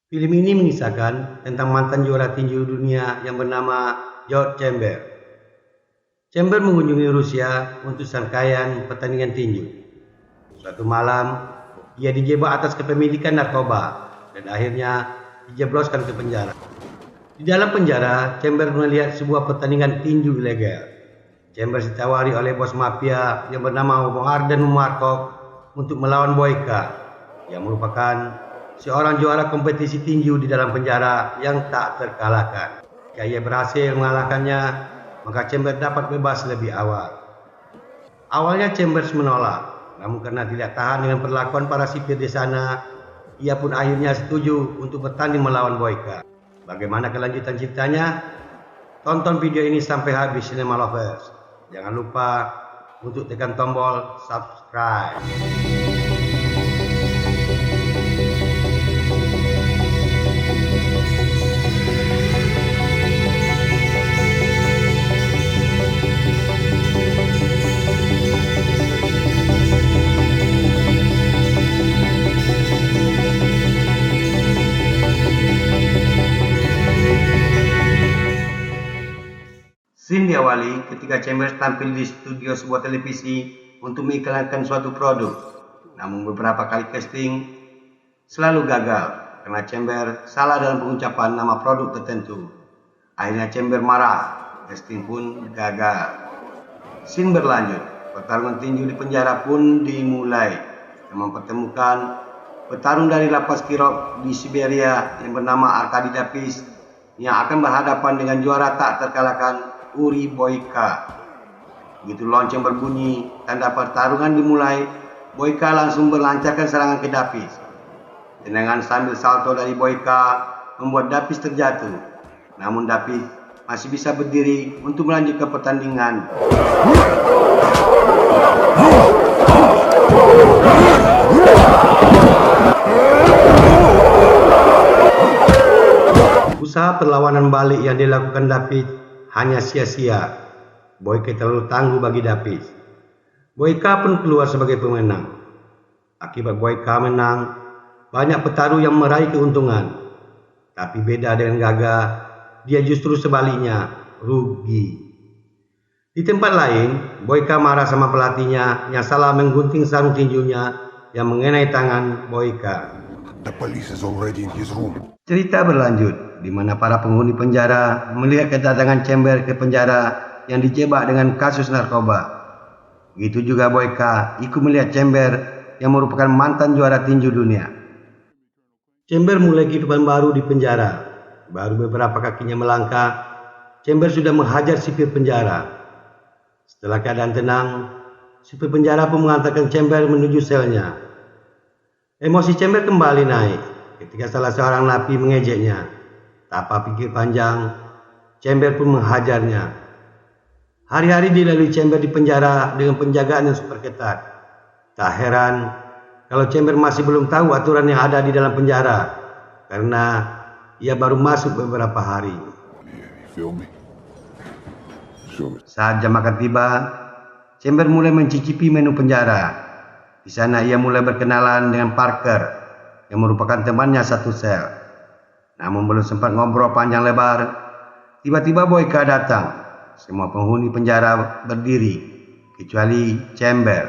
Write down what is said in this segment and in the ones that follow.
Film ini mengisahkan tentang mantan juara tinju dunia yang bernama George Chambers. Chambers mengunjungi Rusia untuk serangkaian pertandingan tinju. Suatu malam, ia dijebak atas kepemilikan narkoba dan akhirnya dijebloskan ke penjara. Di dalam penjara, Chambers melihat sebuah pertandingan tinju ilegal. Chambers ditawari oleh bos mafia yang bernama Arden Markov untuk melawan Boyka, yang merupakan seorang juara kompetisi tinju di dalam penjara yang tak terkalahkan. Jika ia berhasil mengalahkannya, maka Chambers dapat bebas lebih awal. Awalnya Chambers menolak, namun karena tidak tahan dengan perlakuan para sipir di sana, ia pun akhirnya setuju untuk bertanding melawan Boyka. Bagaimana kelanjutan ceritanya? Tonton video ini sampai habis, Cinema Lovers. Jangan lupa untuk tekan tombol subscribe. Scene diawali ketika Chambers tampil di studio sebuah televisi untuk mengiklankan suatu produk. Namun beberapa kali casting selalu gagal karena Chambers salah dalam pengucapan nama produk tertentu. Akhirnya Chambers marah, casting pun gagal. Scene berlanjut, pertarungan tinju di penjara pun dimulai yang mempertemukan petarung dari lapas Kirov di Siberia yang bernama Arkady Dapis yang akan berhadapan dengan juara tak terkalahkan Uri Boyka. Begitu lonceng berbunyi, tanda pertarungan dimulai, Boyka langsung melancarkan serangan ke Dapis. Tendangan sambil salto dari Boyka membuat Dapis terjatuh. Namun Dapis masih bisa berdiri untuk melanjutkan pertandingan. Usaha perlawanan balik yang dilakukan Dapis hanya sia-sia. Boyka terlalu tangguh bagi Dapis. Boyka pun keluar sebagai pemenang. Akibat Boyka menang, banyak petarung yang meraih keuntungan. Tapi beda dengan Gaga, dia justru sebaliknya, rugi. Di tempat lain, Boyka marah sama pelatihnya yang salah menggunting sarung tinjunya yang mengenai tangan Boyka. The police is already in his room. Cerita berlanjut, di mana para penghuni penjara melihat kedatangan Chambers ke penjara yang dijebak dengan kasus narkoba. Begitu juga Boyka ikut melihat Chambers yang merupakan mantan juara tinju dunia. Chambers mulai kehidupan baru di penjara. Baru beberapa kakinya melangkah, Chambers sudah menghajar sipir penjara. Setelah keadaan tenang, sipir penjara pun mengantarkan Chambers menuju selnya. Emosi Chambers kembali naik ketika salah seorang napi mengejeknya. Tanpa pikir panjang, Chambers pun menghajarnya. Hari-hari dilalui Chambers di penjara dengan penjagaan yang super ketat. Tak heran kalau Chambers masih belum tahu aturan yang ada di dalam penjara, karena ia baru masuk beberapa hari. Saat jam makan tiba, Chambers mulai mencicipi menu penjara. Di sana ia mulai berkenalan dengan Parker yang merupakan temannya satu sel. Namun belum sempat ngobrol panjang lebar, tiba-tiba Boyka datang. Semua penghuni penjara berdiri, kecuali Chambers.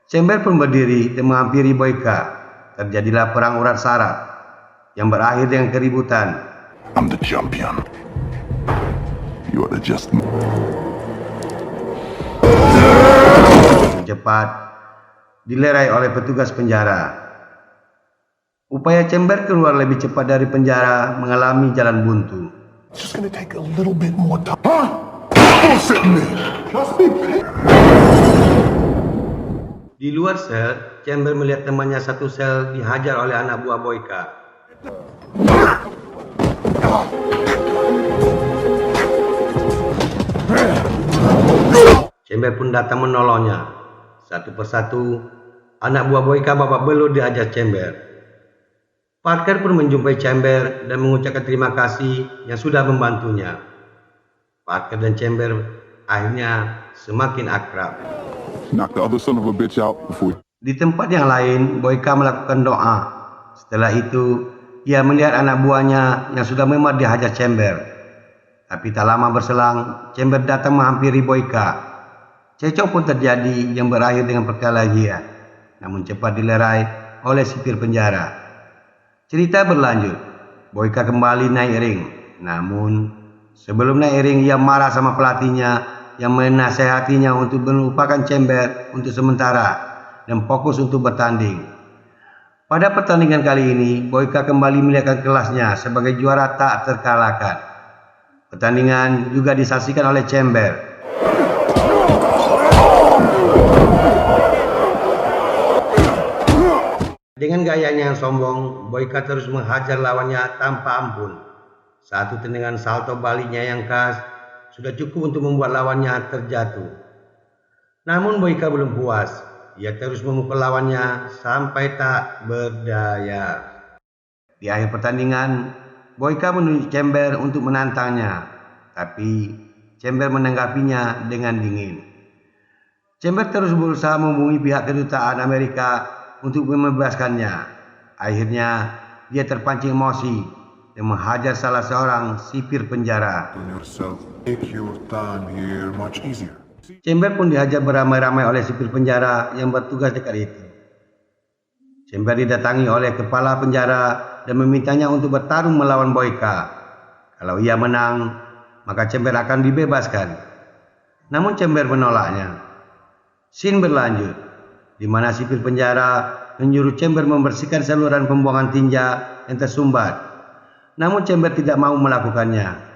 Chambers pun berdiri dan menghampiri Boyka. Terjadilah perang urat saraf yang berakhir dengan keributan. I'm the champion. You are the just man. Cepat dilerai oleh petugas penjara. Upaya Chambers keluar lebih cepat dari penjara mengalami jalan buntu. It's just gonna take a little bit more time. Huh? Bullshit, man. Just be patient. Di luar sel, Chambers melihat temannya satu sel dihajar oleh anak buah Boyka. Chambers pun datang menolongnya. Satu persatu, anak buah Boyka babak belur dihajar Chambers. Parker pun menjumpai Chambers dan mengucapkan terima kasih yang sudah membantunya. Parker dan Chambers akhirnya semakin akrab. Knock the other son of a bitch out before Di tempat yang lain, Boyka melakukan doa. Setelah itu, ia melihat anak buahnya yang sudah memar dihajar Chamber. Tapi tak lama berselang, Chamber datang menghampiri Boyka. Cekcok pun terjadi yang berakhir dengan perkelahian, namun cepat dilerai oleh sipir penjara. Cerita berlanjut. Boyka kembali naik ring. Namun, sebelum naik ring, ia marah sama pelatihnya yang menasehatinya untuk melupakan Chamber untuk sementara dan fokus untuk bertanding. Pada pertandingan kali ini, Boyka kembali melihatkan kelasnya sebagai juara tak terkalahkan. Pertandingan juga disaksikan oleh Chamber. Dengan gayanya yang sombong, Boyka terus menghajar lawannya tanpa ampun. Satu tendangan salto baliknya yang khas sudah cukup untuk membuat lawannya terjatuh. Namun Boyka belum puas. Ia terus memukul lawannya sampai tak berdaya. Di akhir pertandingan, Boyka menunjuk Chamber untuk menantangnya. Tapi Chamber menanggapinya dengan dingin. Chamber terus berusaha menghubungi pihak kedutaan Amerika untuk membebaskannya. Akhirnya, dia terpancing emosi dan menghajar salah seorang sipir penjara. Chamber pun dihajar beramai-ramai oleh sipir penjara yang bertugas dekat itu. Chamber didatangi oleh kepala penjara dan memintanya untuk bertarung melawan Boyka. Kalau ia menang, maka Chamber akan dibebaskan. Namun Chamber menolaknya. Scene berlanjut, di mana sipir penjara menyuruh Chamber membersihkan saluran pembuangan tinja yang tersumbat. Namun Chamber tidak mau melakukannya.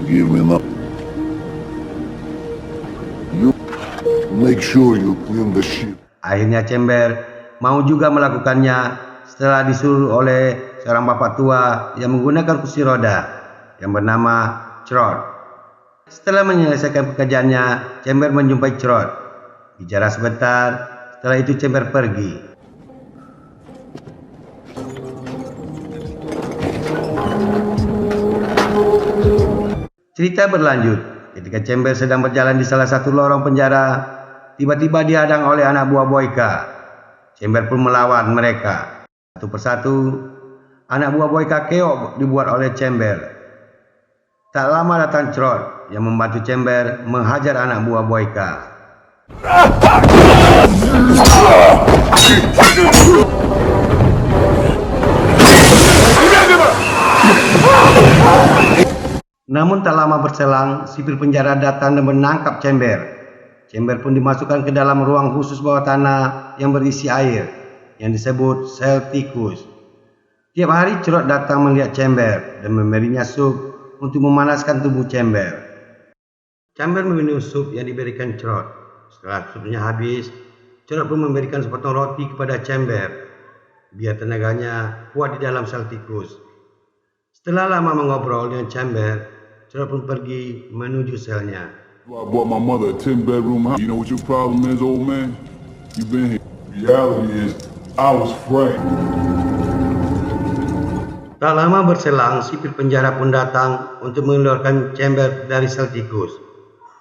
Give him up. You make sure you clean the shit. Akhirnya Chamber mau juga melakukannya setelah disuruh oleh seorang bapak tua yang menggunakan kursi roda yang bernama Trot. Setelah menyelesaikan pekerjaannya, Chamber menjumpai Trot. Bicara sebentar, setelah itu Chamber pergi. Cerita berlanjut. Ketika Chamber sedang berjalan di salah satu lorong penjara, tiba-tiba dihadang oleh anak buah Boyka. Chamber pun melawan mereka. Satu persatu, anak buah Boyka keok dibuat oleh Chamber. Tak lama datang Trot yang membantu Chamber menghajar anak buah Boyka. Namun tak lama berselang, sipir penjara datang dan menangkap Chamber. Chamber pun dimasukkan ke dalam ruang khusus bawah tanah yang berisi air, yang disebut sel tikus. Tiap hari Trot datang melihat Chamber dan memberinya sup untuk memanaskan tubuh Chamber. Chamber meminum sup yang diberikan Trot. Setelah supnya habis, Trot pun memberikan sepotong roti kepada Chamber, biar tenaganya kuat di dalam sel tikus. Setelah lama mengobrol dengan Chamber, Trot pun pergi menuju selnya. I bought my mother a 10-bedroom house. You know what your problem is, old man? You've been here. Reality is, I was framed. Tak lama berselang, sipir penjara pun datang untuk mengeluarkan Chamber dari sel tikus.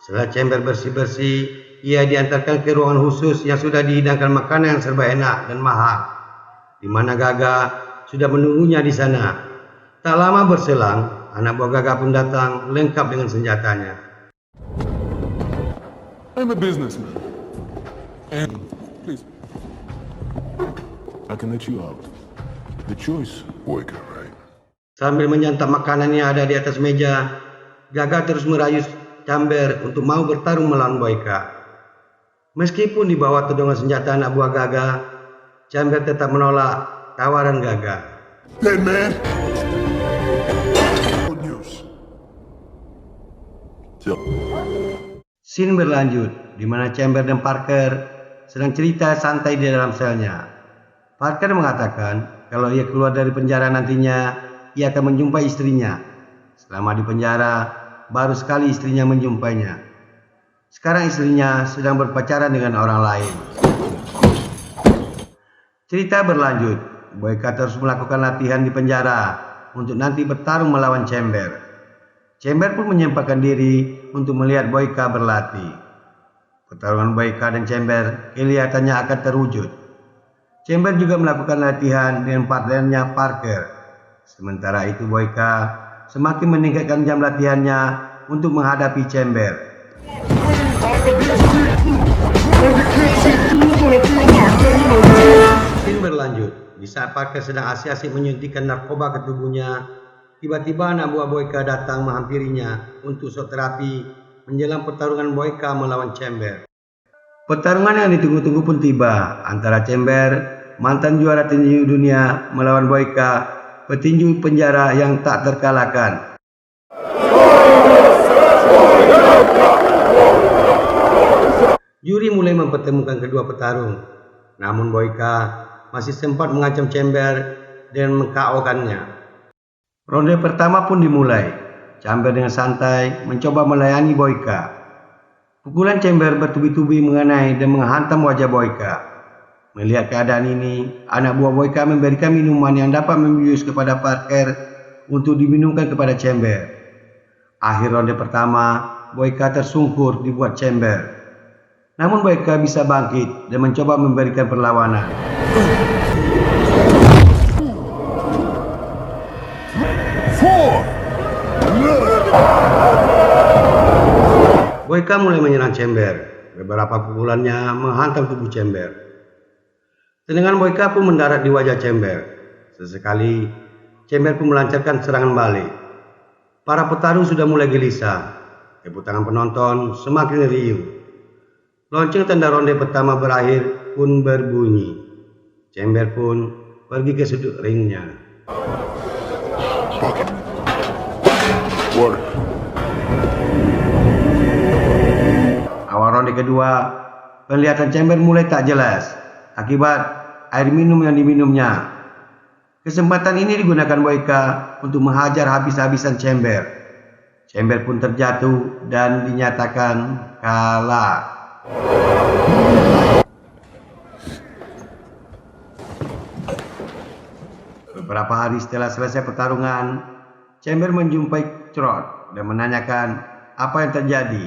Setelah Chamber bersih-bersih, ia diantarkan ke ruangan khusus yang sudah dihidangkan makanan yang serba enak dan mahal, di mana Gaga sudah menunggunya di sana. Tak lama berselang, anak buah Gaga pun datang lengkap dengan senjatanya. I'm a businessman. And please, I can let you out. The choice, Boyka, right? Sambil menyantap makanan yang ada di atas meja, Gaga terus merayu Chamber untuk mau bertarung melawan Boyka. Meskipun di bawah todongan senjata anak buah Gaga, Chamber tetap menolak tawaran Gaga. Hey, man. News. Scene berlanjut, di mana Chamber dan Parker sedang cerita santai di dalam selnya. Parker mengatakan kalau ia keluar dari penjara nantinya, ia akan menjumpai istrinya. Selama di penjara, baru sekali istrinya menjumpainya. Sekarang istrinya sedang berpacaran dengan orang lain. Cerita berlanjut, Boyka terus melakukan latihan di penjara untuk nanti bertarung melawan Chamber. Chamber pun menyempatkan diri untuk melihat Boyka berlatih. Pertarungan Boyka dan Chamber kelihatannya akan terwujud. Chamber juga melakukan latihan dengan partnernya Parker. Sementara itu Boyka semakin meningkatkan jam latihannya untuk menghadapi Chamber. Scene berlanjut. Di saat Parker sedang asik-asik menyuntikkan narkoba ke tubuhnya, tiba-tiba anak buah Boyka datang menghampirinya untuk shock terapi menjelang pertarungan Boyka melawan Chamber. Pertarungan yang ditunggu-tunggu pun tiba antara Chamber, mantan juara tinju dunia, melawan Boyka, petinju penjara yang tak terkalahkan. Juri mulai mempertemukan kedua petarung, namun Boyka masih sempat mengancam Chamber dan meng-KO-kannya. Ronde pertama pun dimulai. Chamber dengan santai mencoba melayani Boyka. Pukulan Chamber bertubi-tubi mengenai dan menghantam wajah Boyka. Melihat keadaan ini, anak buah Boyka memberikan minuman yang dapat membius kepada Parker untuk diminumkan kepada Chamber. Akhir ronde pertama, Boyka tersungkur dibuat Chamber. Namun Boyka bisa bangkit dan mencoba memberikan perlawanan. Boyka mulai menyerang Chamber. Beberapa pukulannya menghantam tubuh Chamber. Tendangan Boyka pun mendarat di wajah Chamber. Sesekali, Chamber pun melancarkan serangan balik. Para petarung sudah mulai gelisah. Tepuk tangan penonton semakin riuh. Lonceng tanda ronde pertama berakhir pun berbunyi. Chamber pun pergi ke sudut ringnya. Awal ronde kedua, penglihatan Chamber mulai tak jelas akibat air minum yang diminumnya. Kesempatan ini digunakan Boyka untuk menghajar habis-habisan Chamber. Chamber pun terjatuh dan dinyatakan kalah. Beberapa hari setelah selesai pertarungan, Chamber menjumpai Trot dan menanyakan apa yang terjadi.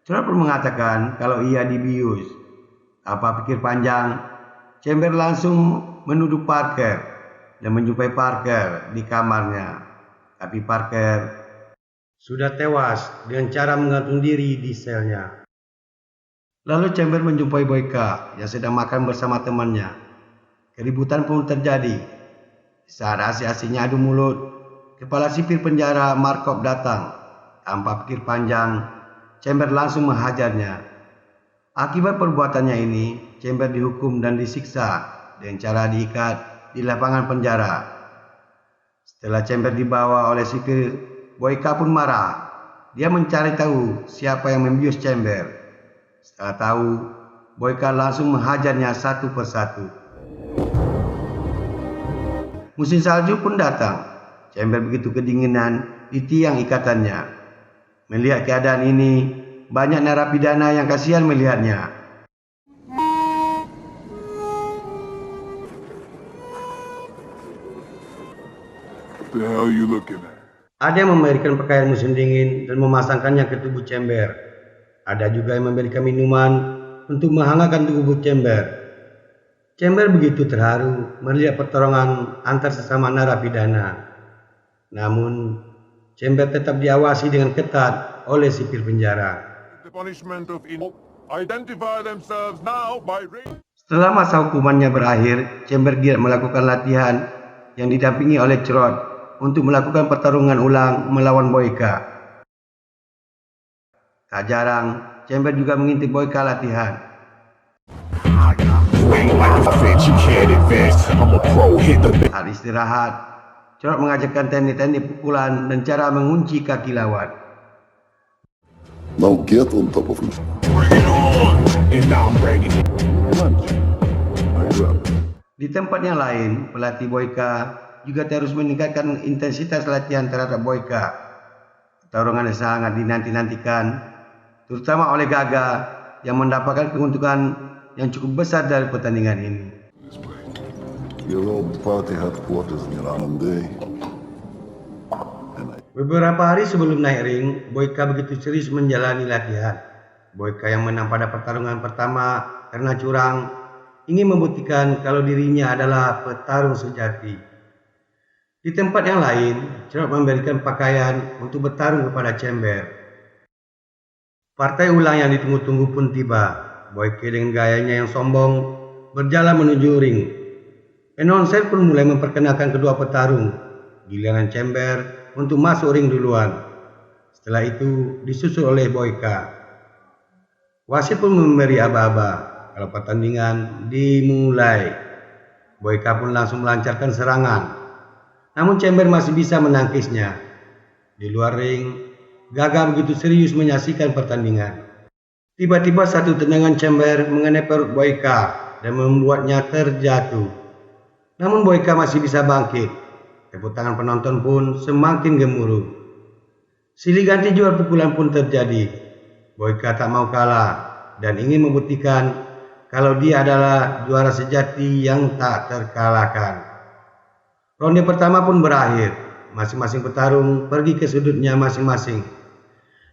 Trot pun mengatakan kalau ia dibius. Tanpa pikir panjang, Chamber langsung menuduh Parker dan menjumpai Parker di kamarnya. Tapi Parker sudah tewas dengan cara menggantung diri di selnya. Lalu Chamber menjumpai Boyka yang sedang makan bersama temannya. Keributan pun terjadi. Saat asik-asiknya adu mulut, kepala sipir penjara Markov datang. Tanpa pikir panjang, Chamber langsung menghajarnya. Akibat perbuatannya ini, Chamber dihukum dan disiksa dengan cara diikat di lapangan penjara. Setelah Chamber dibawa oleh sipir, Boyka pun marah. Dia mencari tahu siapa yang membius Chamber. Setelah tahu, Boyka langsung menghajarnya satu persatu. Musim salju pun datang. Chamber begitu kedinginan di tiang ikatannya. Melihat keadaan ini, banyak narapidana yang kasihan melihatnya. What the hell are you looking at? Ada yang memberikan pakaian musim dingin dan memasangkannya ke tubuh Chamber. Ada juga yang memberikan minuman untuk menghangatkan tubuh Chamber. Chamber begitu terharu melihat pertarungan antar sesama narapidana. Namun, Chamber tetap diawasi dengan ketat oleh sipir penjara. Setelah masa hukumannya berakhir, Chamber giat melakukan latihan yang didampingi oleh Trot untuk melakukan pertarungan ulang melawan Boyka. Tak jarang, Chamber juga mengintip Boyka latihan. Saat istirahat, Trot mengajarkan teknik-teknik pukulan dan cara mengunci kaki lawan. Now get on top of me. Di tempat yang lain, pelatih Boyka juga terus meningkatkan intensitas latihan terhadap Boyka. Pertarungan yang sangat dinanti-nantikan, terutama oleh Gaga yang mendapatkan keuntungan yang cukup besar dari pertandingan ini. Your old party headquarters in Iran day. Beberapa hari sebelum naik ring, Boyka begitu serius menjalani latihan. Boyka yang menang pada pertarungan pertama karena curang, ingin membuktikan kalau dirinya adalah petarung sejati. Di tempat yang lain, Cerrot memberikan pakaian untuk bertarung kepada Chamber. Partai ulang yang ditunggu-tunggu pun tiba. Boyka dengan gayanya yang sombong berjalan menuju ring. Announcer pun mulai memperkenalkan kedua petarung. Giliran Chamber untuk masuk ring duluan. Setelah itu disusul oleh Boyka. Wasit pun memberi aba-aba kalau pertandingan dimulai. Boyka pun langsung melancarkan serangan. Namun Chamber masih bisa menangkisnya. Di luar ring, Gaga begitu serius menyaksikan pertandingan. Tiba-tiba satu tendangan Chamber mengenai perut Boyka dan membuatnya terjatuh. Namun Boyka masih bisa bangkit. Tepuk tangan penonton pun semakin gemuruh. Silih ganti jual pukulan pun terjadi. Boyka tak mau kalah dan ingin membuktikan kalau dia adalah juara sejati yang tak terkalahkan. Ronde pertama pun berakhir. Masing-masing petarung pergi ke sudutnya masing-masing.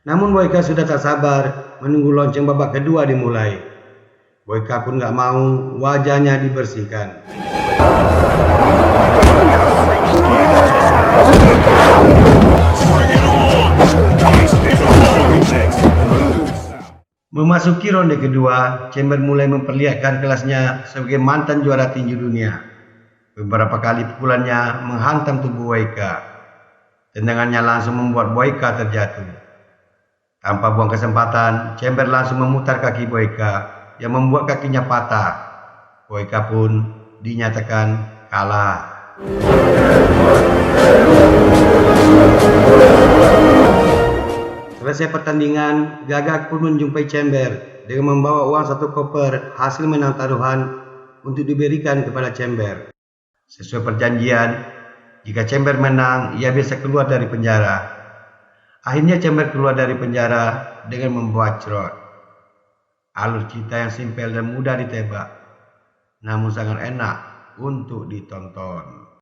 Namun Boyka sudah tak sabar menunggu lonceng babak kedua dimulai. Boyka pun gak mau wajahnya dibersihkan. Memasuki ronde kedua, Chamber mulai memperlihatkan kelasnya sebagai mantan juara tinju dunia. Beberapa kali pukulannya menghantam tubuh Boyka. Tendangannya langsung membuat Boyka terjatuh. Tanpa buang kesempatan, Chamber langsung memutar kaki Boyka yang membuat kakinya patah. Boyka pun dinyatakan kalah. Selesai pertandingan, Gaga pun menjumpai Chamber dengan membawa uang 1 koper hasil menang taruhan untuk diberikan kepada Chamber. Sesuai perjanjian, jika Chamber menang, ia bisa keluar dari penjara. Akhirnya Chamber keluar dari penjara dengan membawa Cerrot. Alur cerita yang simpel dan mudah ditebak, namun sangat enak untuk ditonton.